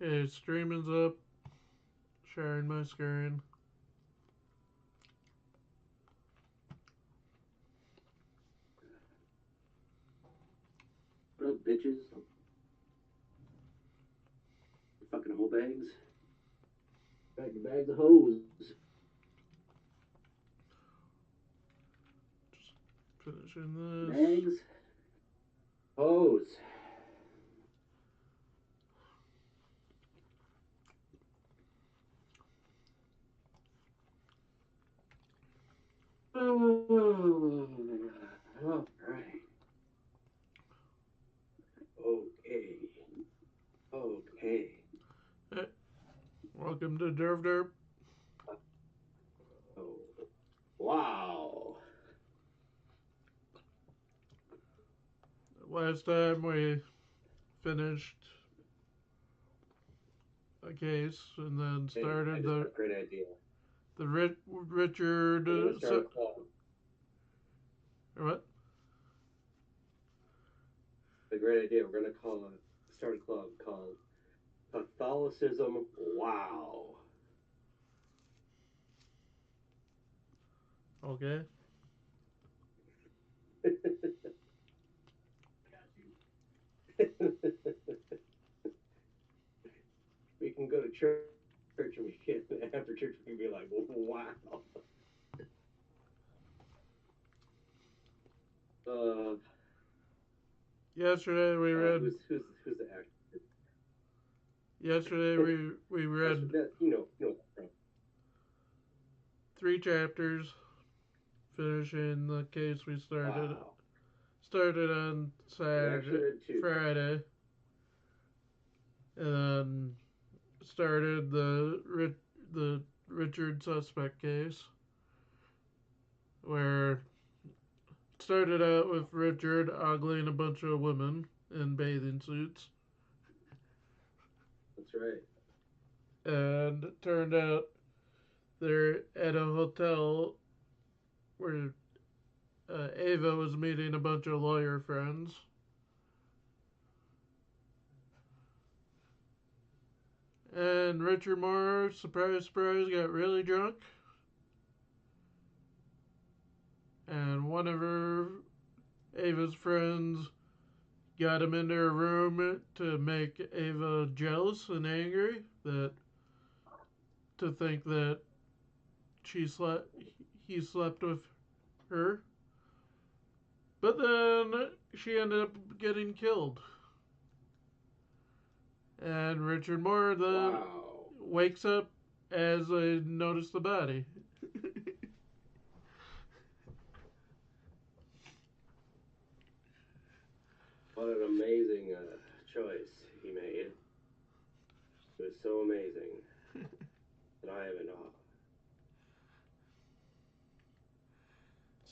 Hey, streaming's up. Sharing my screen. What up, bitches? Fucking hoe bags. Bags of hoes. Finishing this. Bags. Hose. Oh, all right. Okay. Okay. Hey, welcome to Derv Derp. Oh, wow. Last time we finished a case and then Hey, I started just got a great idea. the Richard. We're gonna start a club. What? A great idea. We're gonna start a club called Catholicism. Wow. Okay. We can go to church and we can after church we can be like, wow. Uh, Yesterday we read. who's the actor? Yesterday we read That, 3 chapters, finishing the case we started. Wow. Started on I actually Saturday, read two. Friday, and then started the Richard suspect case, where it started out with Richard ogling a bunch of women in bathing suits, That's right. and it turned out they're at a hotel where Ava was meeting a bunch of lawyer friends. And Richard Moore, surprise, surprise, got really drunk. And one of Ava's friends got him into her room to make Ava jealous and angry to think that he slept with her. But then she ended up getting killed. And Richard Moore then Wow. wakes up as they notice the body. What an amazing choice he made. It was so amazing that I am in awe.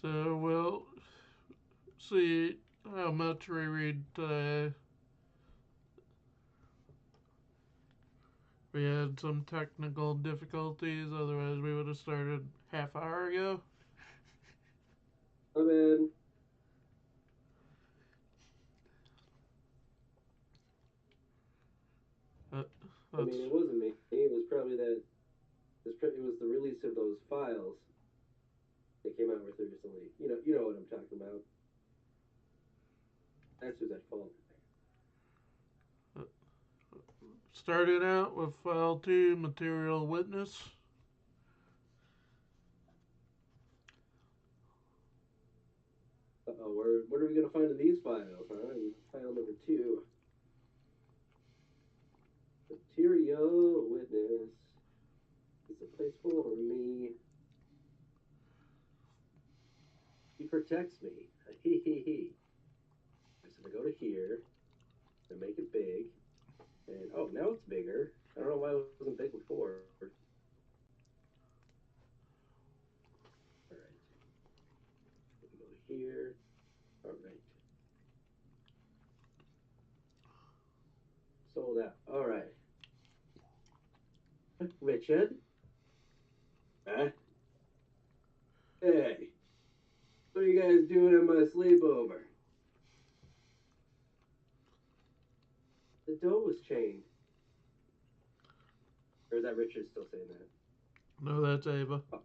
So we'll see how much we read today. We had some technical difficulties, otherwise we would have started half hour ago. I'm in. But I mean, it wasn't me. It was probably that. It was the release of those files that came out with recently. You know what I'm talking about. That's who's at fault. starting out with file 2, material witness. Uh-oh, what are we gonna find in these files, huh? In file number 2. Material witness. It's a place for me. He protects me. He he he. So I go to here and make it big. And oh, now it's bigger. I don't know why it wasn't big before. All right. We go to here. All right. Sold out. All right. Richard. Huh? Hey. doing at my sleepover? The door was chained. Or is that Richard still saying that? No, that's Ava. Oh.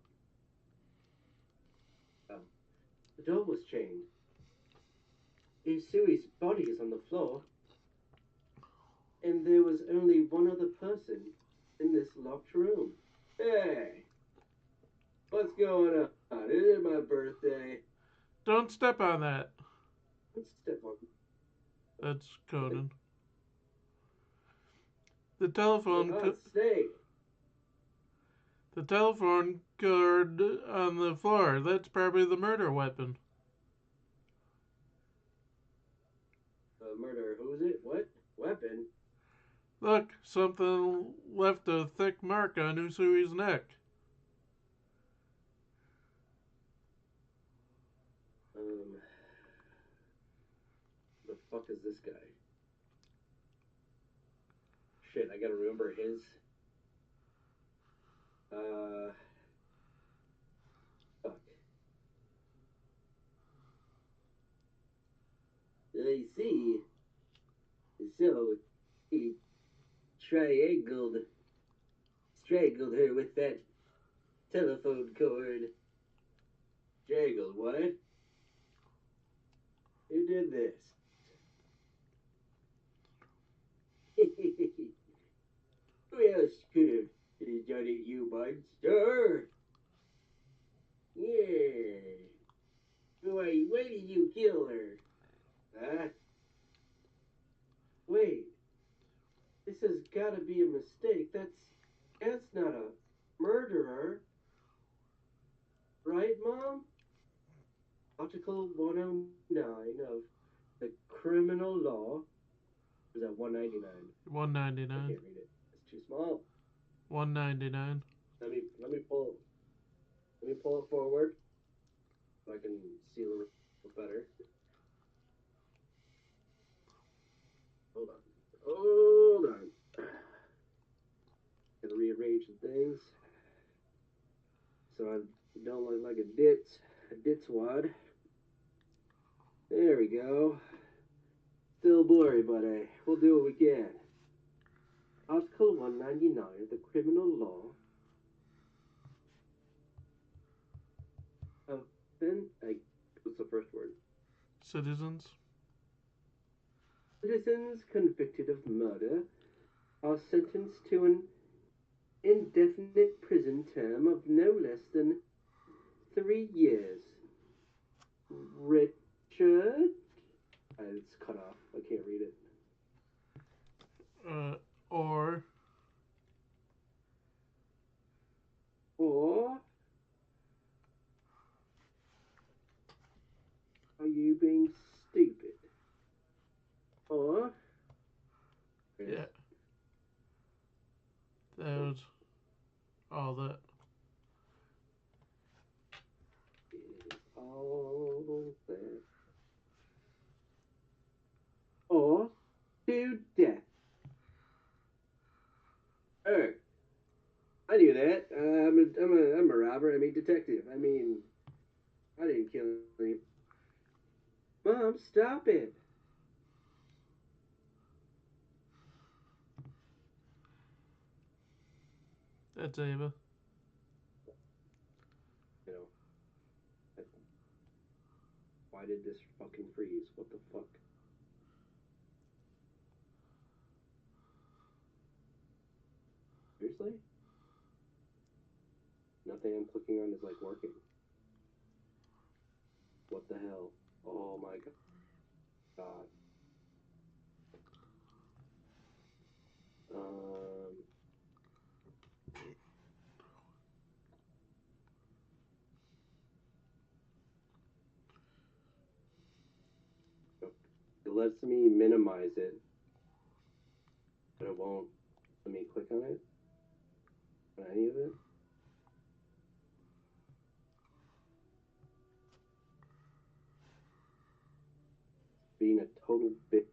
The door was chained. Usui's body is on the floor. And there was only one other person in this locked room. Hey! What's going on? It is my birthday. Don't step on that. Don't step on. That's Conan. The telephone. Snake. The telephone cord on the floor. That's probably the murder weapon. Murder. Who is it? What? Weapon? Look, something left a thick mark on Usui's neck. The fuck is this guy? Shit, I gotta remember his. Fuck. I see. So, he strangled her with that telephone cord. Strangled what? Who did this? Who else could have done it, you monster? Yeah. Why did you kill her? Huh? Wait. This has gotta be a mistake. That's not a murderer. Right, Mom? Article 109 of the criminal law. Is that 199? 199. I can't read it. It's too small. 199. Let me pull it forward so I can see a little better. Hold on. Gotta rearrange some things so I don't look like a ditwad. There we go. Still blurry, but we'll do what we can. Article 199 of the criminal law. What's the first word? Citizens. Citizens convicted of murder are sentenced to an indefinite prison term of no less than 3 years. Richard? It's cut off. I can't read it. Or are you being stupid? Or yeah. That was all that. All that. Or to death. Oh, I knew that. I'm a robber. I mean detective. I didn't kill him. Mom, stop it. That's Ava. You know, why did this fucking freeze? What the fuck? Seriously? Nothing I'm clicking on is like working. What the hell? Oh my god. It lets me minimize it, but it won't let me click on it, on any of it. Being a total bitch.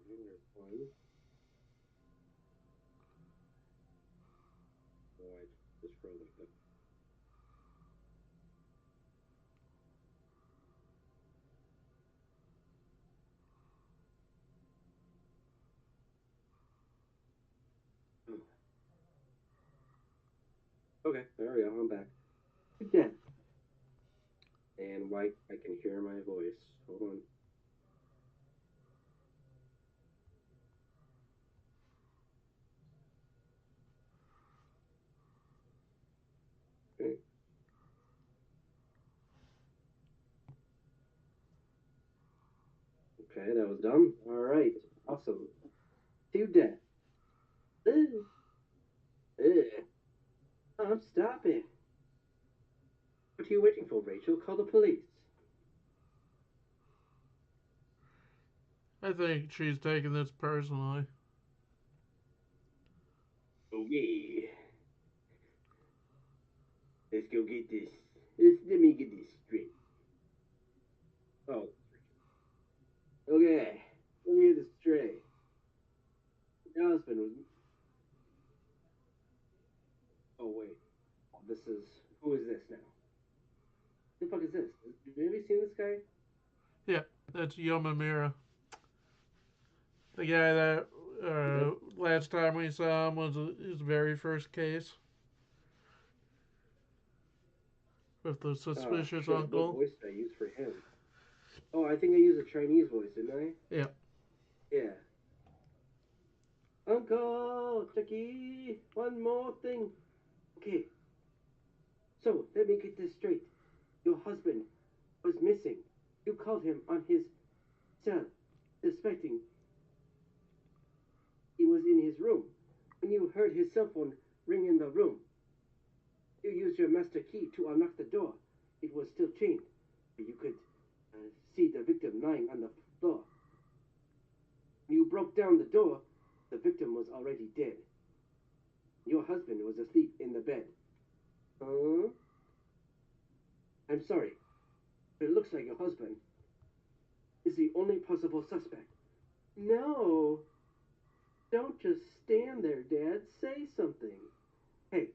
There's one. Oh, I just froze it. Okay, there we go. I'm back. Again. And why I can hear my voice. Hold on. Okay. Okay, that was done. All right. Awesome. To death. Ugh. Ugh. Stop it. What are you waiting for, Rachel? Call the police. I think she's taking this personally. Okay. Let's go get this. Let me get this straight. Oh, okay. Let me get this straight. Your husband was. Oh, wait. Oh, this is. Who is this now? Who the fuck is this? Have you ever seen this guy? Yeah, that's Yomamura. The guy that That, last time we saw him was his very first case with the oh, suspicious shit. What uncle. voice did I use for him? Oh, I think I used a Chinese voice, didn't I? Yeah, Yeah. Uncle, Chucky, one more thing. Okay, so let me get this straight. Your husband was missing. You called him on his cell, suspecting he was in his room. When you heard his cell phone ring in the room, you used your master key to unlock the door. It was still chained. You could see the victim lying on the floor. When you broke down the door, the victim was already dead. Your husband was asleep in the bed. Huh? I'm sorry, but it looks like your husband is the only possible suspect. No, don't just stand there, Dad. Say something. Hey,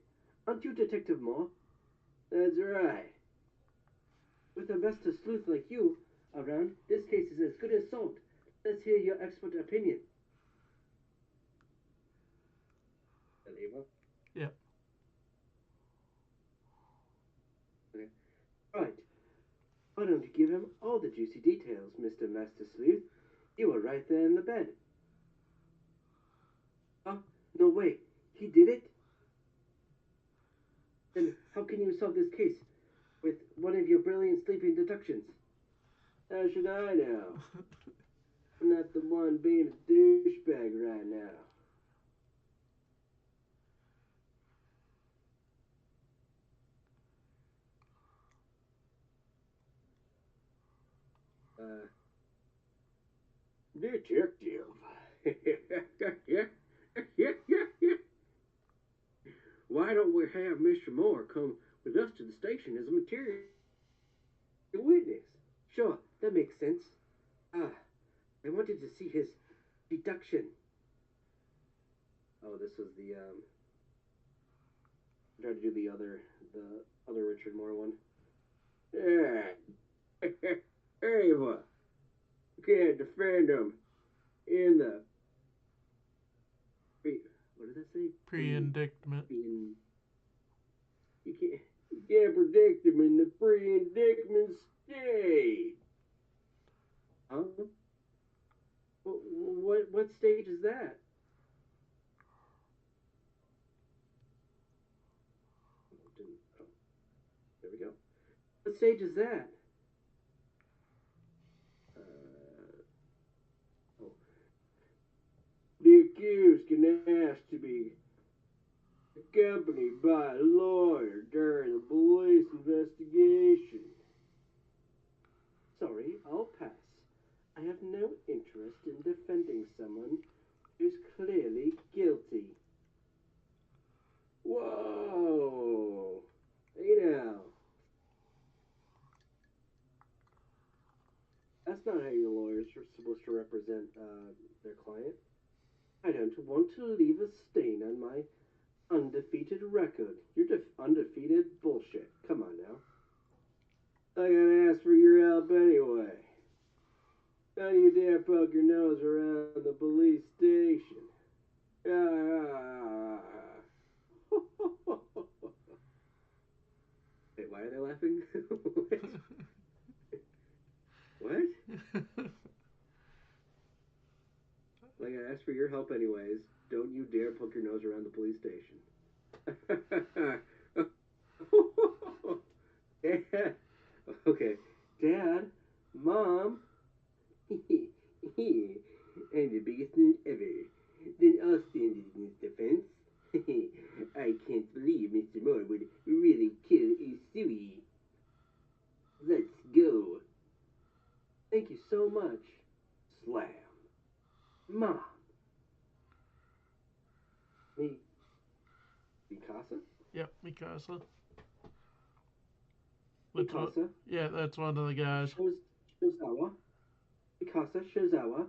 aren't you Detective Moore? That's right. With a master sleuth like you around, this case is as good as solved. Let's hear your expert opinion. Ava? yeah. Okay. Right. Why don't you give him all the juicy details, Mr. Master Sleuth? You were right there in the bed. Huh? No way. He did it? Then how can you solve this case with one of your brilliant sleeping deductions? How should I know? I'm not the one being a douchebag right now. Uh, Detective. Why don't we have Mr. Moore come with us to the station as a material witness? Sure, that makes sense. Ah, I wanted to see his deduction. Oh, this was the I tried to do the other Richard Moore one. Yeah. Ava, you can't defend him in the what did I say? Pre-indictment. Being you can't predict him in the pre-indictment stage. Huh? What stage is that? Oh, there we go. What stage is that? Oh. The accused can ask to be accompanied by a lawyer during the police investigation. Sorry, I'll pass. I have no interest in defending someone who's clearly guilty. Whoa! Hey now. That's not how your lawyers are supposed to represent their client. I don't want to leave a stain on my undefeated record. You're undefeated bullshit. Come on now. I gotta ask for your help anyway. Don't you dare poke your nose around the police station. Ah. Wait, why are they laughing? What? Like, I asked for your help anyways. Don't you dare poke your nose around the police station. Dad. Okay. Dad. Mom. I'm the biggest nerd ever. Then I'll stand in his defense. I can't believe Mr. Moore would really kill Usui. Let's go. Thank you so much. Slam. Mom. Me. Mikasa? Yep, Mikasa. Mikasa? Yeah, that's one of the guys. Shozawa? Mikasa Shozawa?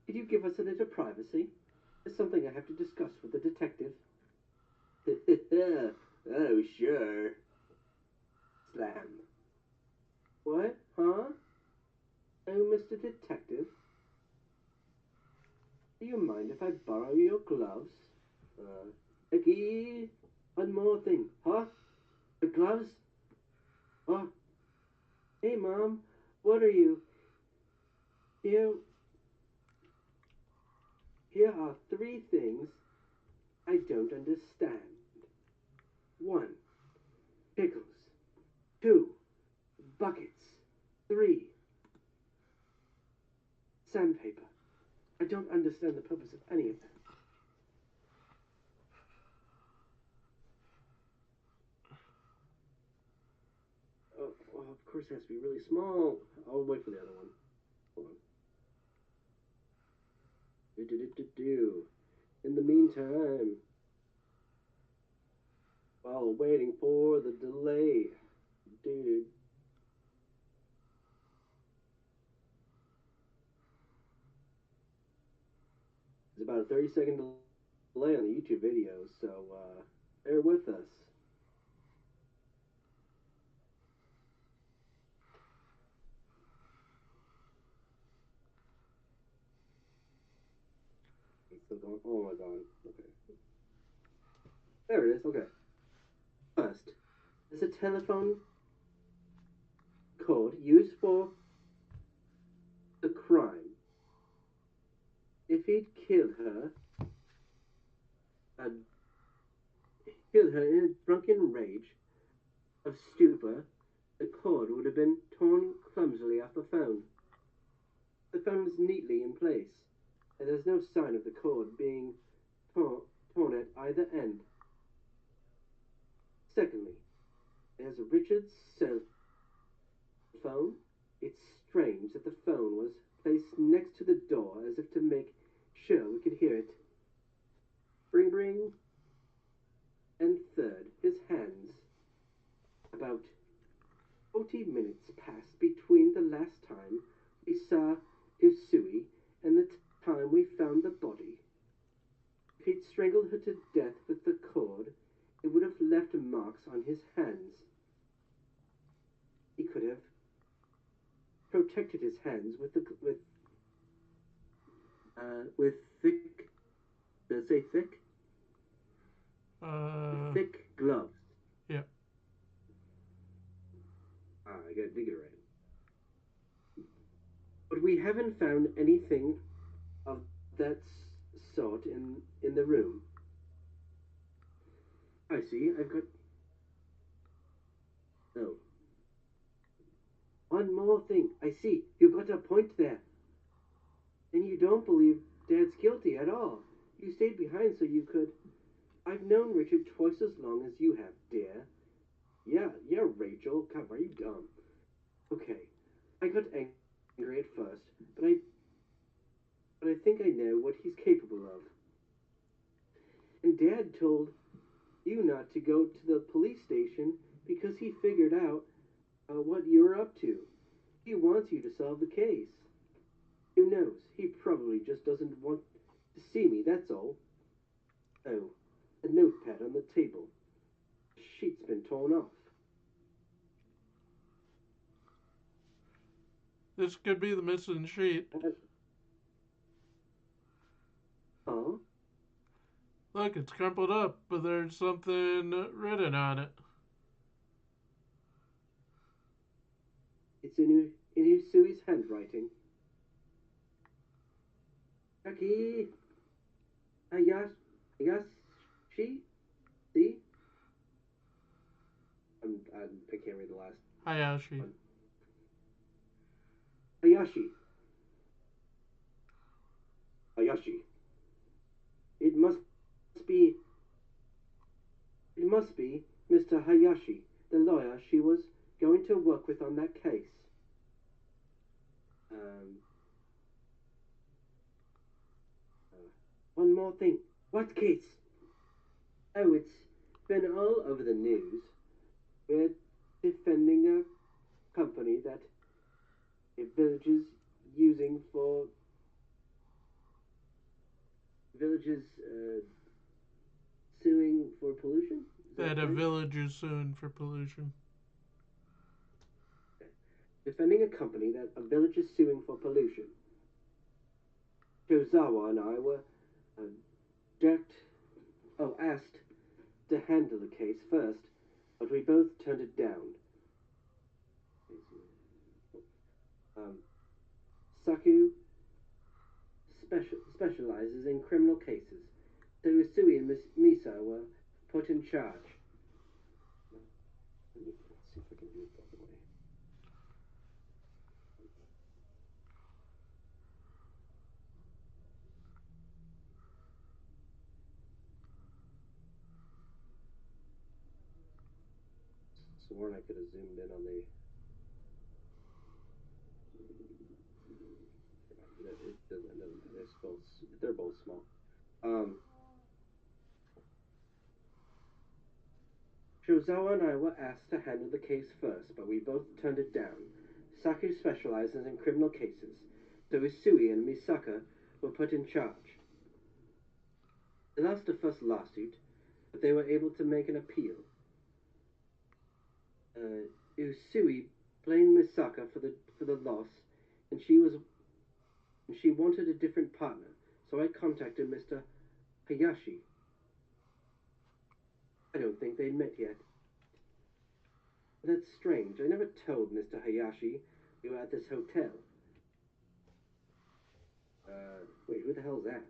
Could you give us a little privacy? There's something I have to discuss with the detective. Oh, sure. Slam. What? Huh? Oh, Mr. Detective? Do you mind if I borrow your gloves? Okay. One more thing. Huh? The gloves? Huh? Hey, Mom. What are you? Here are three things I don't understand. 1. Pickles. 2. Buckets. 3. Sandpaper. I don't understand the purpose of any of them. Oh, well, of course it has to be really small. I'll wait for the other one. Hold on. Do. In the meantime, while waiting for the delay, dude. There's about a 30-second delay on the YouTube videos, so bear with us. It's still going. Oh my god. Okay. There it is. Okay. First, there's a telephone code used for the crime. If he'd killed her in a drunken rage of stupor, the cord would have been torn clumsily off the phone. The phone is neatly in place, and there's no sign of the cord being torn at either end. Secondly, there's Richard's cell phone. It's strange that the phone was placed next to the door as if to make sure we could hear it. Ring, ring. And third, his hands. About 40 minutes passed between the last time we saw Usui and the time we found the body. If he'd strangled her to death with the cord, it would have left marks on his hands. He could have protected his hands with thick. Does it say thick? Thick gloves. Yeah. I gotta dig it right. But we haven't found anything of that sort in the room. I see. I've got. Oh. One more thing. I see. You've got a point there. And you don't believe Dad's guilty at all. You stayed behind so you could I've known Richard twice as long as you have, dear. Yeah, Rachel. God, are you dumb? Okay, I got angry at first, but I think I know what he's capable of. And Dad told you not to go to the police station because he figured out what you were up to. He wants you to solve the case. Who knows? He probably just doesn't want to see me, that's all. Oh, a notepad on the table. The sheet's been torn off. This could be the missing sheet. Oh, Look, it's crumpled up, but there's something written on it. it's in Sui's handwriting. Jackie, Hayashi? See? I can't read the last Hayashi. one. Hayashi. Hayashi. It must be. It must be Mr. Hayashi, the lawyer she was going to work with on that case. Um. One more thing. What case? Oh, it's been all over the news. We're defending a company that a village is using for villages suing for pollution. Is That that a right? village is suing for pollution. Defending a company that a village is suing for pollution. Tozawa and I were jacked, asked to handle the case first, but we both turned it down. Um, Saku specializes in criminal cases, so Usui and Miss Misa were put in charge. Let's see if I can do it the other way. Sworn I could have zoomed in on the. It doesn't matter. They're both small. Um, Shozawa and I were asked to handle the case first, but we both turned it down. Saku specializes in criminal cases, so Usui and Misaka were put in charge. They lost the first lawsuit, but they were able to make an appeal. Usui blamed Misaka for the loss, and she wanted a different partner. So I contacted Mr. Hayashi. I don't think they'd met yet. That's strange. I never told Mr. Hayashi we were at this hotel. Wait, who the hell's that?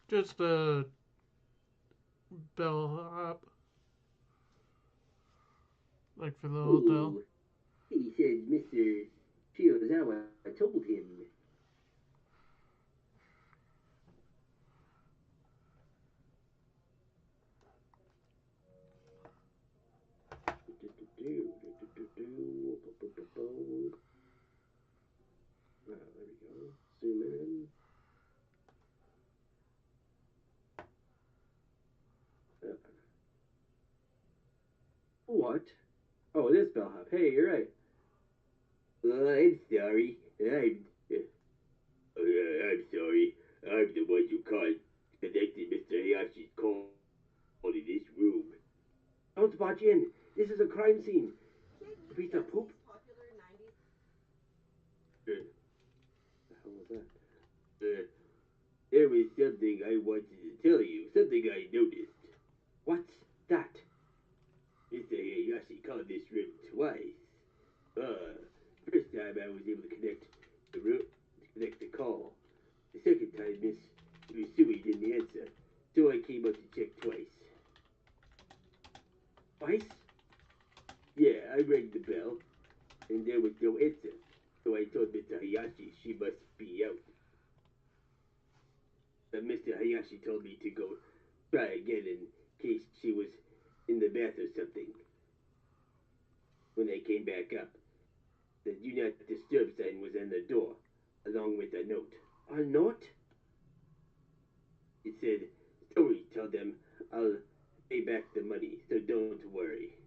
Just a bellhop, like for the hotel. Oh, he said Mr. Shiozawa told him. There we go. Zoom in. What? Oh, it is bellhop. Hey, you're right. I'm sorry. I'm sorry. I'm the one you called. Connected Mr. Hayashi's call in this room. Don't barge in. This is a crime scene. A piece of poop. The hell was that? There was something I wanted to tell you. Something I noticed. What's that? Mr. Hayashi called this room twice. First time I was able to connect the call. The second time, Miss Usui didn't answer, so I came up to check twice. Twice? Yeah, I rang the bell, and there was no answer. So I told Mr. Hayashi she must be out. But Mr. Hayashi told me to go try again, and in case she was in the bath or something. When they came back up, the do not disturb sign was on the door, along with a note. A note? It said, "Sorry, tell them I'll pay back the money, so don't worry."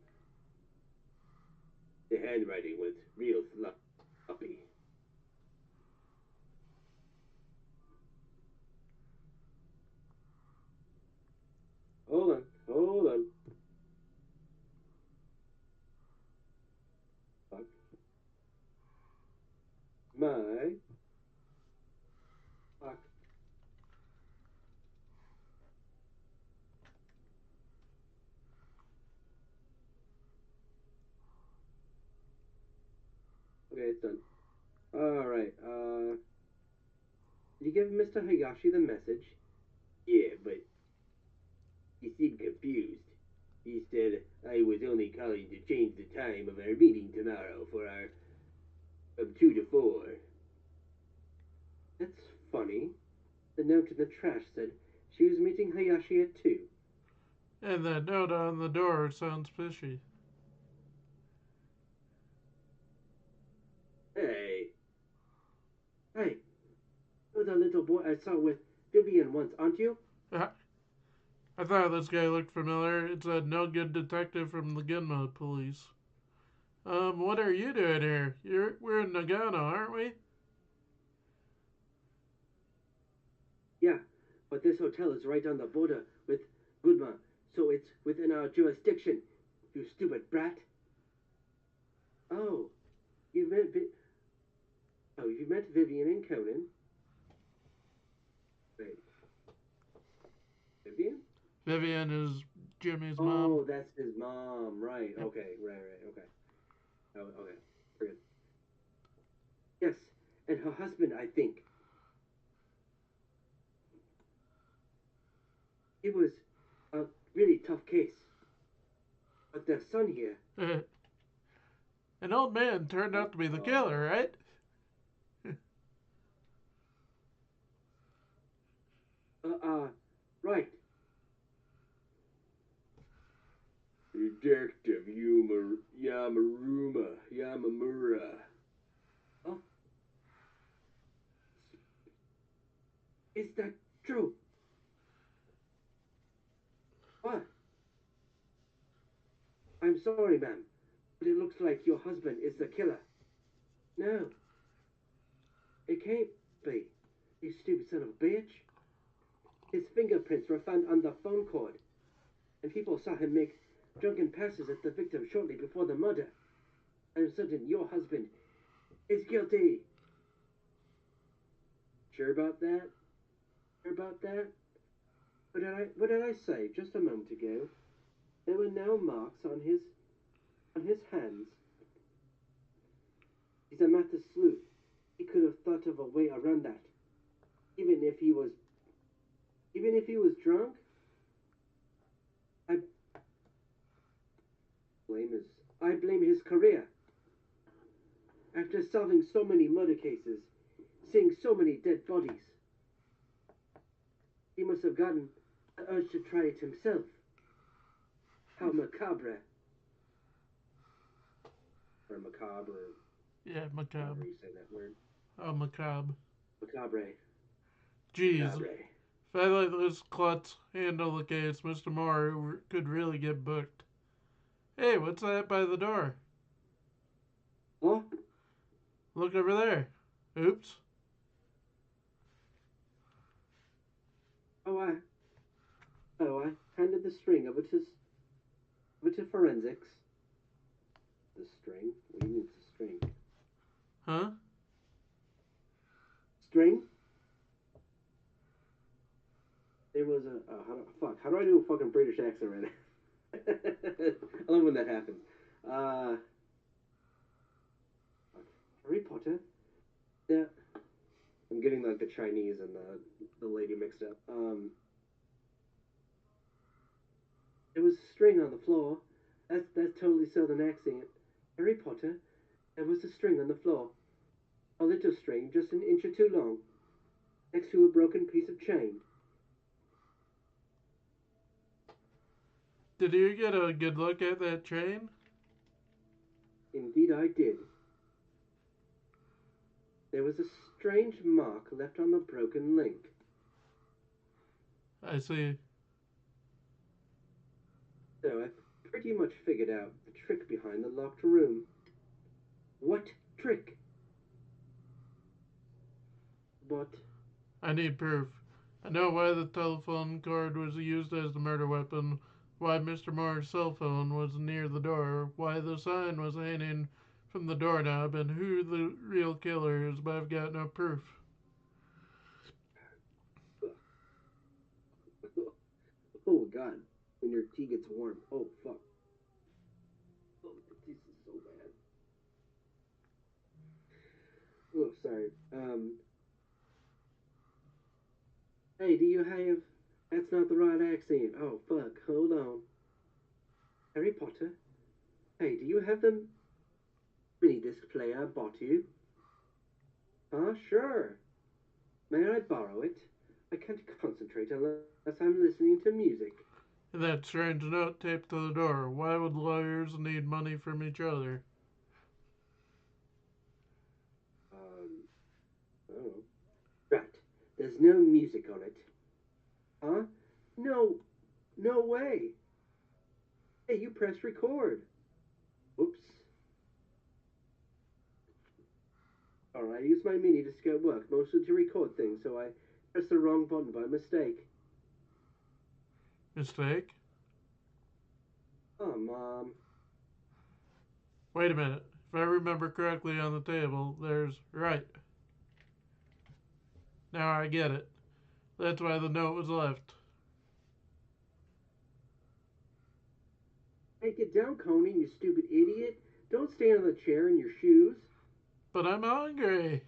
The handwriting was real sloppy. Hold on. Fuck. My. Fuck. Okay, it's done. Alright, did you give Mr. Hayashi the message? Yeah, but he seemed confused. He said I was only calling to change the time of our meeting tomorrow for our from 2 to 4. That's funny. The note in the trash said she was meeting Hayashi at 2. And that note on the door sounds fishy. Hey. Hey, you're the little boy I saw with Vivian once, aren't you? I thought this guy looked familiar. It's a no good detective from the Gunma police. What are you doing here? We're in Nagano, aren't we? Yeah, but this hotel is right on the border with Gunma, so it's within our jurisdiction, you stupid brat. Oh, you met you met Vivian and Conan. Wait, Vivian? Vivian is Jimmy's mom. Oh, that's his mom. Right. Okay. Right. Okay. Oh, okay. Forget. Yes, and her husband, I think. It was a really tough case. But their son here. An old man turned out to be the killer, right? Right. Detective Yamamura. Oh, is that true? What? I'm sorry, ma'am, but it looks like your husband is the killer. No, it can't be. You stupid son of a bitch. His fingerprints were found on the phone cord, and people saw him make drunken passes at the victim shortly before the murder. I'm certain your husband is guilty. Sure about that? Sure about that? What did I say just a moment ago? There were no marks on his hands. He's a master sleuth. He could have thought of a way around that. Even if he was drunk, I I blame his career. After solving so many murder cases, seeing so many dead bodies, he must have gotten the urge to try it himself. How macabre. Or macabre. Yeah, macabre. However you say that word. Oh, macabre. Macabre. Jeez. Macabre. If I let this klutz handle the case, Mr. Moore could really get booked. Hey, what's that by the door? Huh? Look over there. Oops. I handed the string over to forensics. The string? What do you mean it's a string? Huh? String? There was how do I do a fucking British accent right now? I love when that happens. Harry Potter? Yeah. I'm getting like the Chinese and the lady mixed up. There was a string on the floor. That's totally Southern accent. Harry Potter. There was a string on the floor. A little string, just an inch or two long, next to a broken piece of chain. Did you get a good look at that chain? Indeed I did. There was a strange mark left on the broken link. I see. So I've pretty much figured out the trick behind the locked room. What trick? But I need proof. I know why the telephone cord was used as the murder weapon, why Mr. Moore's cell phone was near the door, why the sign was hanging from the doorknob, and who the real killer is, but I've got no proof. oh god, when your tea gets warm. Oh fuck. Oh, this is so bad. Oh, sorry. Hey, do you have? That's not the right accent. Oh fuck. Hold on. Harry Potter. Hey, do you have the mini disc player I bought you? Sure. May I borrow it? I can't concentrate unless I'm listening to music. And that strange note taped to the door. Why would lawyers need money from each other? I don't know. Right. There's no music on it. Huh? No. No way. Hey, you pressed record. Oops. Alright, I used my mini disc at work, mostly to record things, so I pressed the wrong button by mistake. Mistake? Oh, Mom. Wait a minute. If I remember correctly on the table, there's right. Now I get it. That's why the note was left. Hey, get down, Coney, you stupid idiot. Don't stand on the chair in your shoes. But I'm hungry.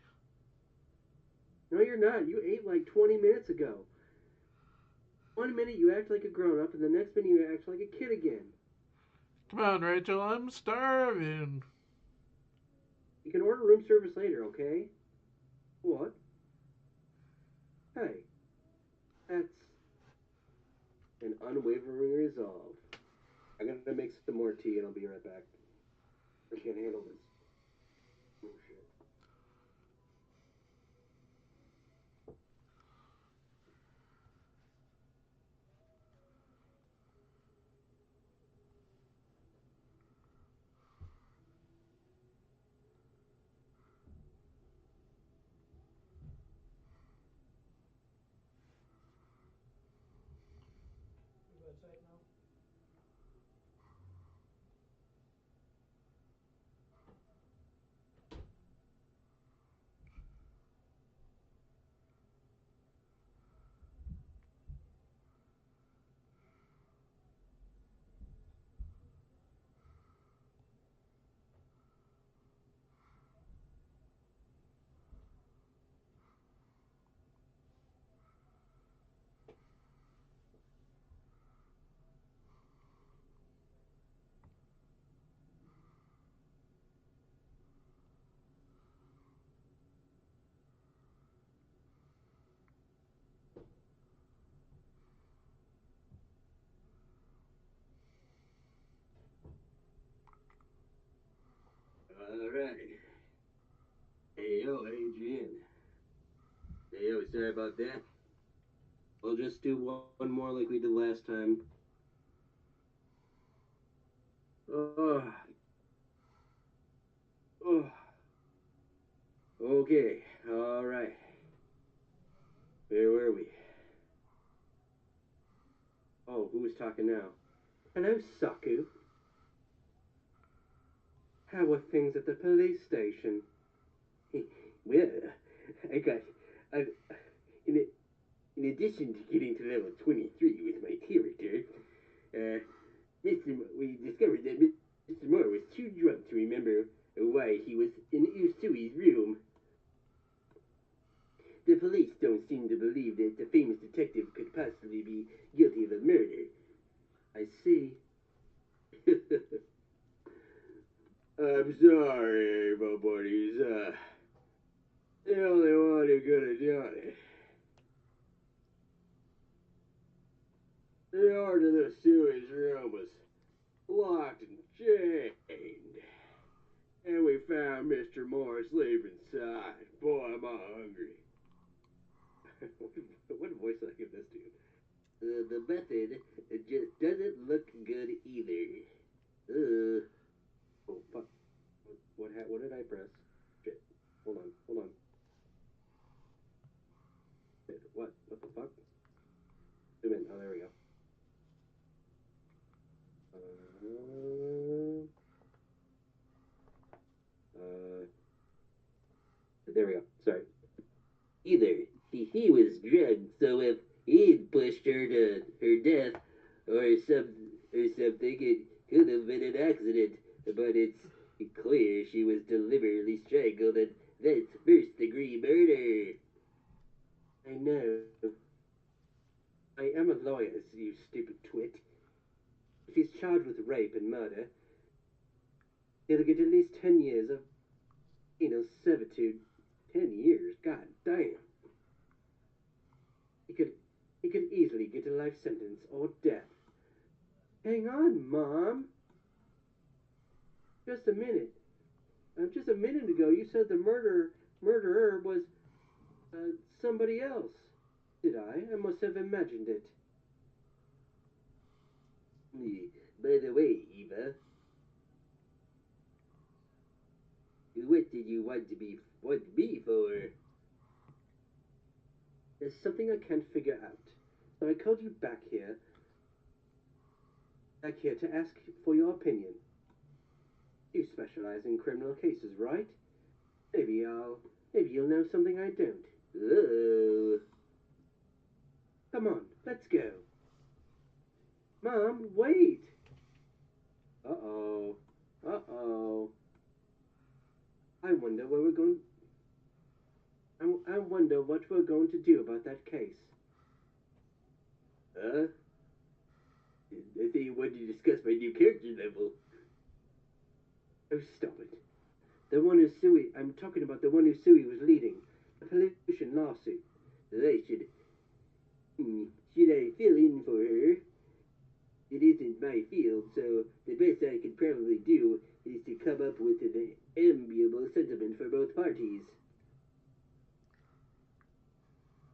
No, you're not. You ate like 20 minutes ago. One minute you act like a grown up, and the next minute you act like a kid again. Come on, Rachel, I'm starving. You can order room service later, okay? What? Hey, that's an unwavering resolve. I'm gonna make some more tea and I'll be right back. I can't handle this. Oh shit. Alright. Hey yo, Adrian. Hey yo, sorry about that. We'll just do one more like we did last time. Oh, oh. Okay, alright. Where were we? Oh, who was talking now? Hello, Saku. How are things at the police station? Well, I got. I, in, in addition to getting to level 23 with my character, we discovered that Mr. Moore was too drunk to remember why he was in Usui's room. The police don't seem to believe that the famous detective could possibly be guilty of a murder. I see. I'm sorry, my buddies. The only one who could have done it. The door to the sewage room was locked and chained. And we found Mr. Moore asleep inside. Boy, am I hungry. What voice did I give this to? The method just doesn't look good either. Oh, fuck. What did I press? Shit. Hold on. What the fuck? Zoom in. Oh, there we go. There we go. Sorry. Either he was drugged, so if he'd pushed her to her death or something, it could have been an accident. But it's clear she was deliberately strangled, and that's first-degree murder. I know. I am a lawyer, you stupid twit. If he's charged with rape and murder, he'll get at least 10 years of penal servitude. 10 years? God damn. He could easily get a life sentence or death. Hang on, Mom. Just a minute. Just a minute ago, you said the murderer was somebody else. Did I? I must have imagined it. By the way, Eva, what did you want me for? There's something I can't figure out. So I called you back here to ask for your opinion. You specialize in criminal cases, right? Maybe you'll know something I don't. Oh. Come on, let's go. Mom, wait. Uh-oh. Uh-oh. I wonder what we're going to do about that case. Huh? I think you wanted to discuss my new character level. Oh, stop it. I'm talking about the one who Suey was leading. The pollution lawsuit. Should I fill in for her? It isn't my field, so the best I could probably do is to come up with an amiable sentiment for both parties.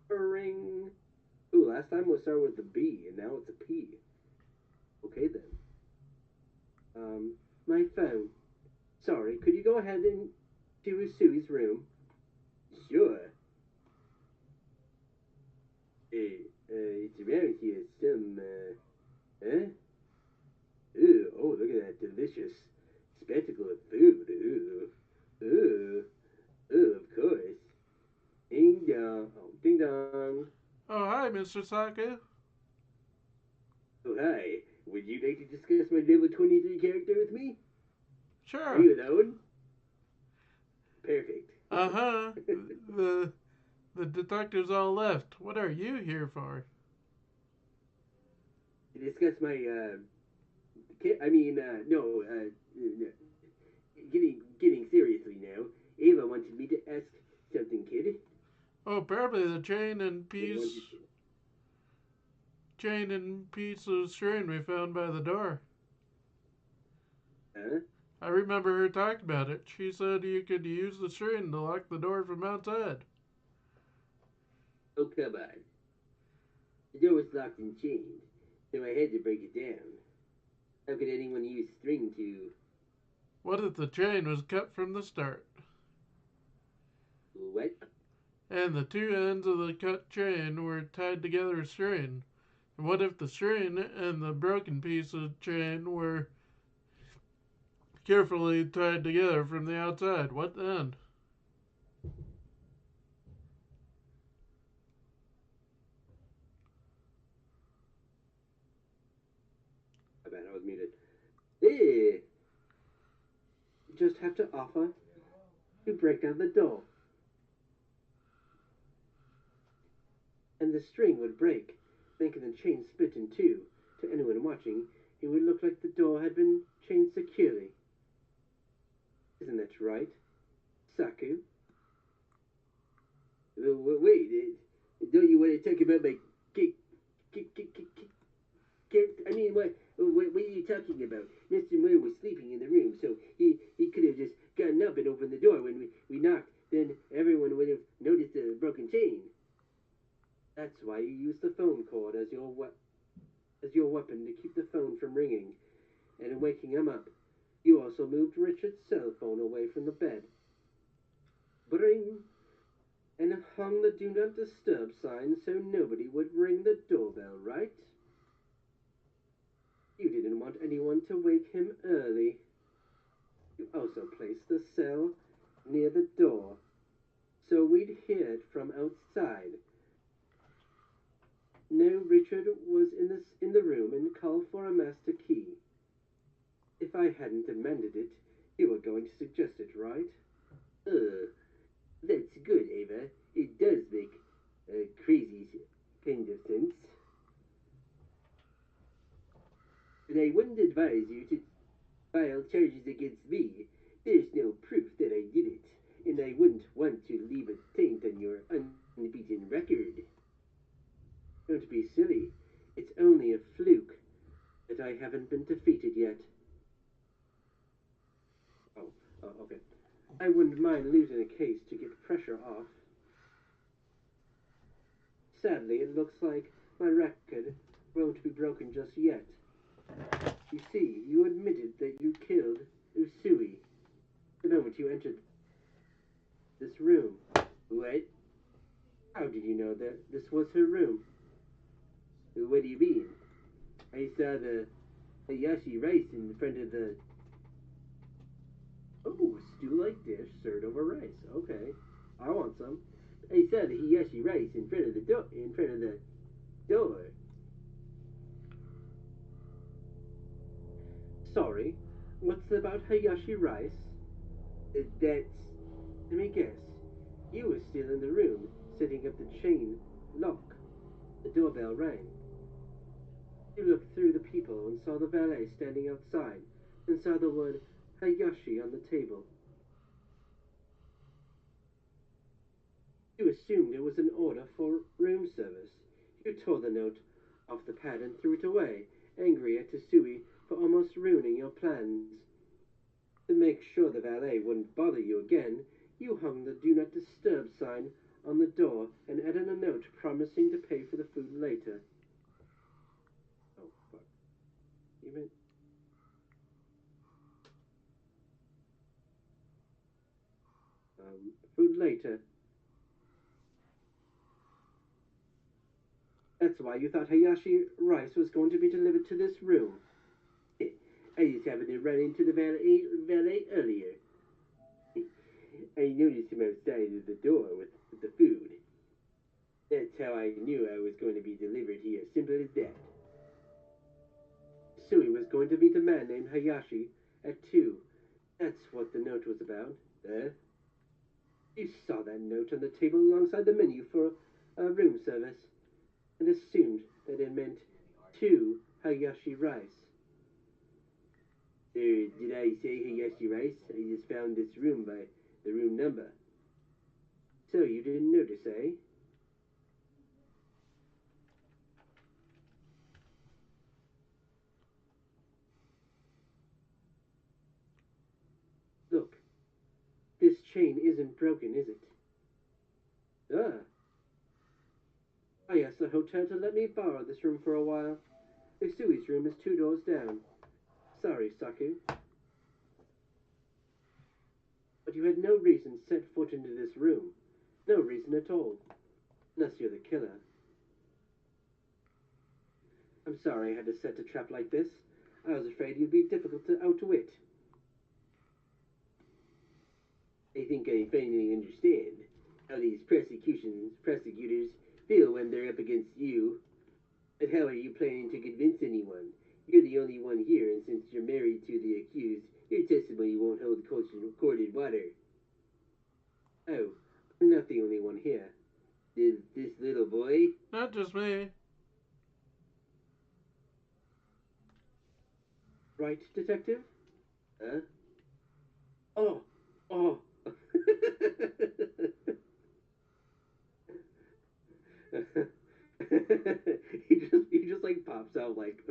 Ring. Ooh, last time we started with a B, and now it's a P. Okay then. My phone. Sorry, could you go ahead and to Suey's room? Sure. It's around here huh? Ooh, oh, look at that delicious spectacle of food. Ooh, of course. Ding dong. Oh, ding dong. Oh, hi, Mr. Sake. Oh, hi. Would you like to discuss my level 23 character with me? Are Sure. you alone? Perfect. Uh-huh. The detectives all left. What are you here for? To discuss my, no, getting seriously now. Ava wanted me to ask something, kid. Oh, probably the Wanted chain and piece of string we found by the door. Huh? I remember her talking about it. She said you could use the string to lock the door from outside. Oh, come on. The door was locked and chained, so I had to break it down. How could anyone use string to... What if the chain was cut from the start? What? And the two ends of the cut chain were tied together with string? And what if the string and the broken piece of chain were carefully tied together from the outside? What then? I bet I was muted. Eh. You just have to offer to break down the door. And the string would break, making the chain split in two. To anyone watching, it would look like the door had been chained securely. Isn't that right, Saku? Wait, don't you want to talk about my character mean, what are you talking about? Mr. Moore was sleeping in the room, so he could have just gotten up and opened the door when we knocked. Then everyone would have noticed the broken chain. That's why you use the phone cord as your weapon to keep the phone from ringing and waking him up. You also moved Richard's cell phone away from the bed. Bring! And hung the do not disturb sign so nobody would ring the doorbell, right? You didn't want anyone to wake him early. You also placed the cell near the door, so we'd hear it from outside. No, Richard was in the room and called for a master key. If I hadn't amended it, you were going to suggest it, right? That's good, Ava. It does make a crazy kind of sense. But I wouldn't advise you to file charges against me. There's no proof that I did it, and I wouldn't want to leave a taint on your unbeaten record. Don't be silly. It's only a fluke that I haven't been defeated yet. Okay. I wouldn't mind losing a case to get pressure off. Sadly, it looks like my record won't be broken just yet. You see, you admitted that you killed Usui the moment you entered this room. What? How did you know that this was her room? What do you mean? I saw the Hayashi rice in front of the... Oh, stew-like dish served over rice. Okay, I want some. I saw the Hayashi rice in front of the door. Sorry, what's about Hayashi rice? That's... Let me guess. You were still in the room, setting up the chain lock. The doorbell rang. You looked through the people and saw the valet standing outside, and saw the word Hayashi on the table. You assumed it was an order for room service. You tore the note off the pad and threw it away, angry at Tasui for almost ruining your plans. To make sure the valet wouldn't bother you again, you hung the Do Not Disturb sign on the door and added a note promising to pay for the food later. Oh, fuck. You meant... food later. That's why you thought Hayashi rice was going to be delivered to this room. I just happened to run into the valet earlier. I noticed him outside of the door with the food. That's how I knew I was going to be delivered here. Simple as that. Sui was going to meet a man named Hayashi at 2. That's what the note was about. You saw that note on the table alongside the menu for room service and assumed that it meant 2 Hayashi rice. Did I say Hayashi rice? I just found this room by the room number. So you didn't notice, eh? Look, this chain isn't broken, is it? I asked the hotel to let me borrow this room for a while. Usui's room is 2 doors down. Sorry, Saku. But you had no reason to set foot into this room. No reason at all. Unless you're the killer. I'm sorry I had to set a trap like this. I was afraid you'd be difficult to outwit. I think I finally understand how these prosecutors feel when they're up against you. But how are you planning to convince anyone? You're the only one here, and since you're married to the accused, your testimony won't hold court in water. Oh, I'm not the only one here. Did this little boy? Not just me. Right, detective? Huh? Oh, oh. he just like pops out like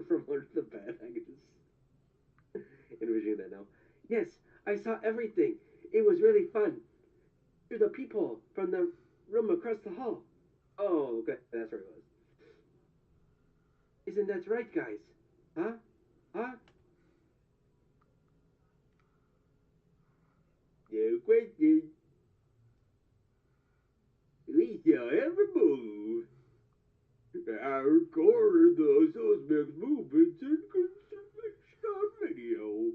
from under the bed. I can just envision that now. Yes, I saw everything. It was really fun. To the people from the room across the hall. Oh, okay, that's where it was. Isn't that right, guys? Huh? Huh? No question. We saw every move. Our core the suspect's movements and conversation on video.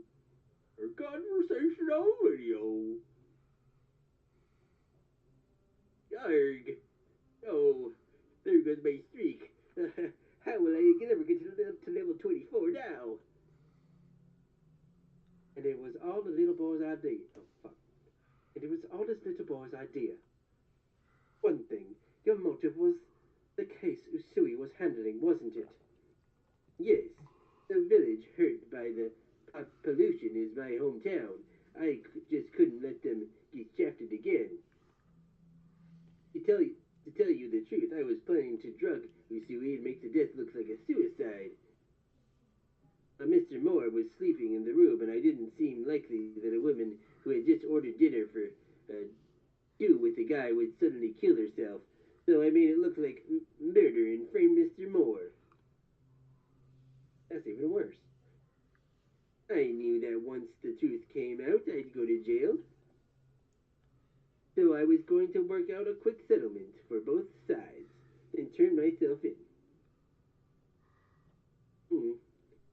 Or conversation on video. Yarg. Oh, there goes my streak. How will I ever get to level 24 now? And it was all the little boy's idea. Oh, fuck. And it was all this little boy's idea. One thing, your motive was the case Usui was handling, wasn't it? Yes. The village hurt by the pollution is my hometown. Just couldn't let them get shafted again. To tell you, to tell you the truth, I was planning to drug Usui and make the death look like a suicide. Mr. Moore was sleeping in the room, and I didn't seem likely that a woman who had just ordered dinner for do with a guy would suddenly kill herself. So I made it look like murder and framed Mr. Moore. That's even worse. I knew that once the truth came out, I'd go to jail. So I was going to work out a quick settlement for both sides and turn myself in. Hmm.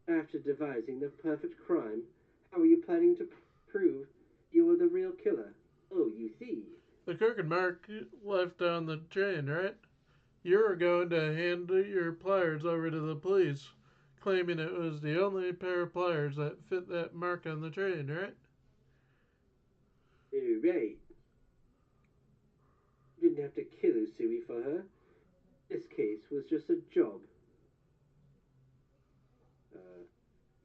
After devising the perfect crime, how are you planning to prove you were the real killer? Oh, you see. The crooked mark left on the chain, right? You were going to hand your pliers over to the police, claiming it was the only pair of pliers that fit that mark on the chain, right? Right. Didn't have to kill Usui for her. This case was just a job. Uh,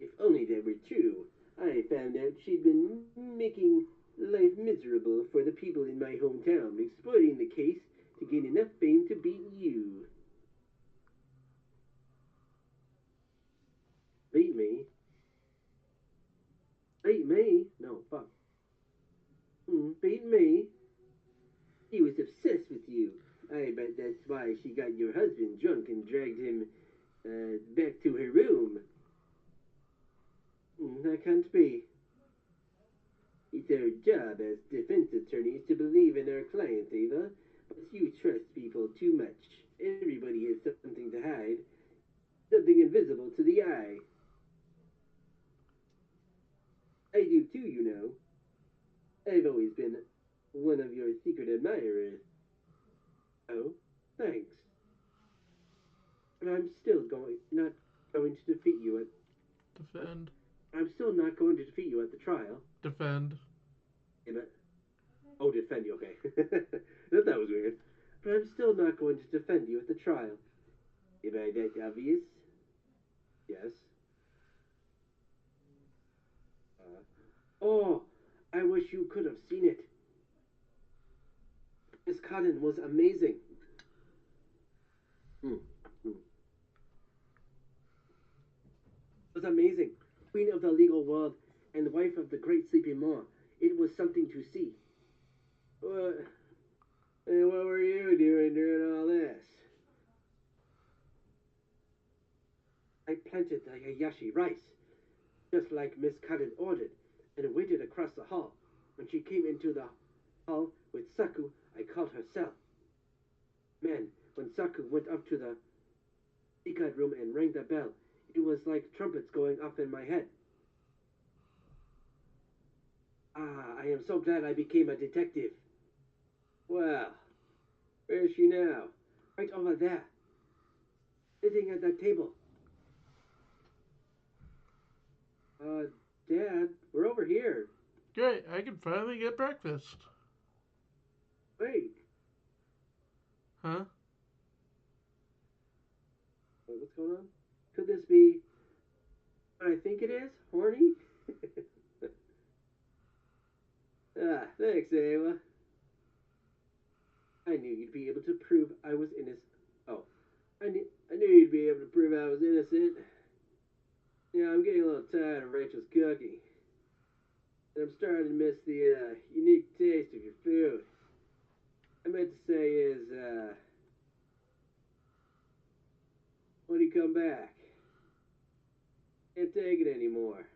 if only that were true. I found out she'd been making life miserable for the people in my hometown, exploiting the case to gain enough fame to beat you. Beat me? Beat me? No, fuck. Beat me? He was obsessed with you. I bet that's why she got your husband drunk and dragged him back to her room. That can't be. It's our job as defense attorneys to believe in our clients, Ava. But you trust people too much. Everybody has something to hide, something invisible to the eye. I do too, you know. I've always been one of your secret admirers. Oh, thanks. But I'm still not going to defeat you at. Defend. I'm still not going to defeat you at the trial. Defend. Yeah, but oh, defend you, okay? That was weird. But I'm still not going to defend you at the trial. Am I that obvious? Yes. Oh, I wish you could have seen it. Miss Cotton was amazing. Mm. Mm. Was amazing. Queen of the legal world and wife of the great sleeping Moor. It was something to see. What? Hey, what were you doing during all this? I planted the Hayashi rice, just like Miss Cotton ordered, and waited across the hall. When she came into the hall with Saku, I called her cell. Man, when Saku went up to the secret room and rang the bell, it was like trumpets going off in my head. Ah, I am so glad I became a detective. Well, where is she now? Right over there, sitting at that table. Uh, Dad, we're over here. Great, I can finally get breakfast. Wait, Huh? what's going on? Could this be what I think it is? Horny? Ah, thanks, Ava. I knew you'd be able to prove I was innocent. Oh, I knew you'd be able to prove I was innocent. Yeah, I'm getting a little tired of Rachel's cooking. And I'm starting to miss the unique taste of your food. I meant to say is, when you come back, can't take it anymore.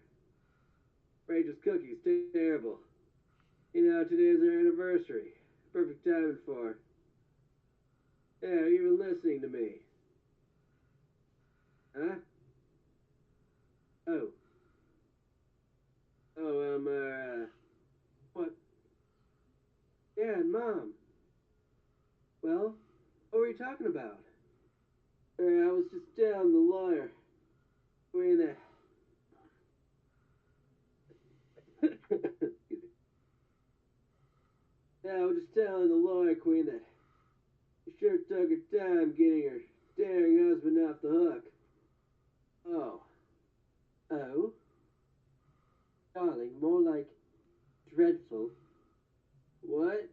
Rachel's cooking's terrible. You know, today's our anniversary. Perfect timing for her. Yeah, are you even listening to me? Huh? Oh. Oh, what? Dad, Mom. Well, what were you talking about? I was just telling the lawyer. When, yeah, I was just telling the lawyer queen that she sure took her time getting her staring husband off the hook. Oh. Oh? Darling, more like dreadful. What?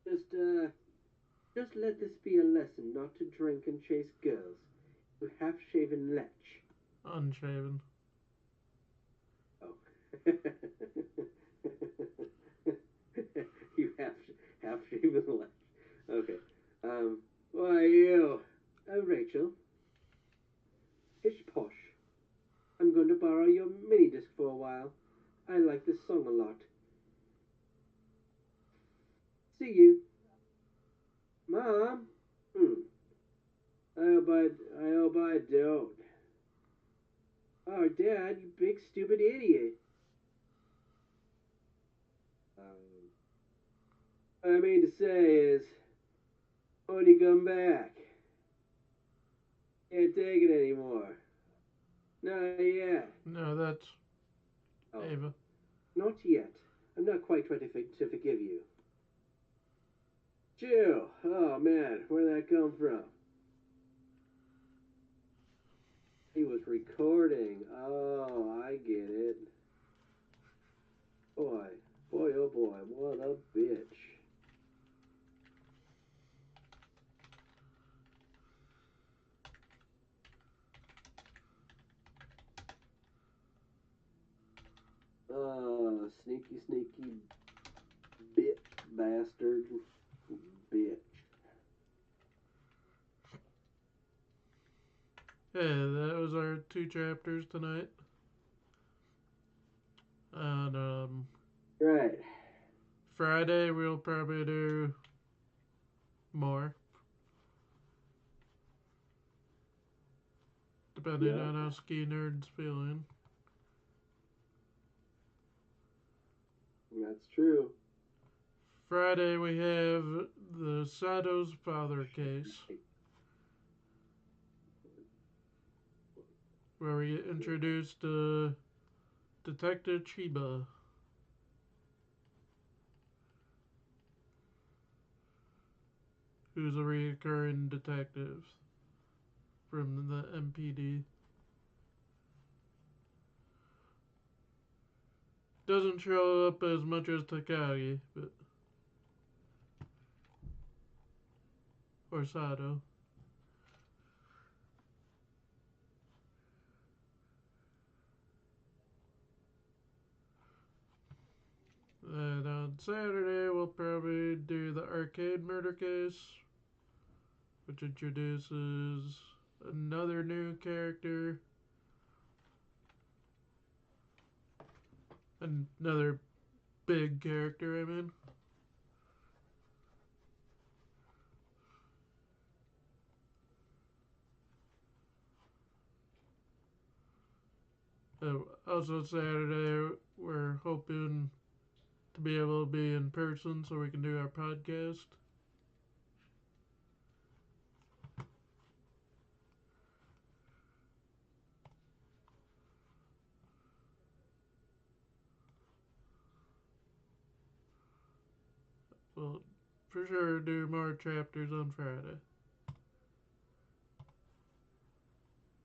Just, just let this be a lesson not to drink and chase girls. You half-shaven lech. Unshaven. Oh. You half-shaven lech. Okay. Why you? Oh, Rachel. Hish posh. I'm going to borrow your mini disc for a while. I like this song a lot. See you. Mom? Hmm. I hope I don't. Oh, Dad, you big stupid idiot. What I mean to say is, when you come back, can't take it anymore. Not yet. No, that's Oh, Ava. not yet. I'm not quite ready to forgive you. Chew. Oh man, where'd that come from? He was recording. Oh, I get it. Boy, oh boy, what a bitch. Sneaky bitch bastard. Bitch. Yeah, that was our 2 chapters tonight. And Right. Friday we'll probably do more, depending Yeah, on how Ski Nerd's feeling. that's true. Friday we have the Sato's father case, where we get introduced to Detective Chiba, who's a recurring detective from the MPD. Doesn't show up as much as Takagi, but or Sato. And on Saturday we'll probably do the arcade murder case, which introduces another new character, another big character, I mean. Also, Saturday, we're hoping to be able to be in person so we can do our podcast. We'll for sure do more chapters on Friday.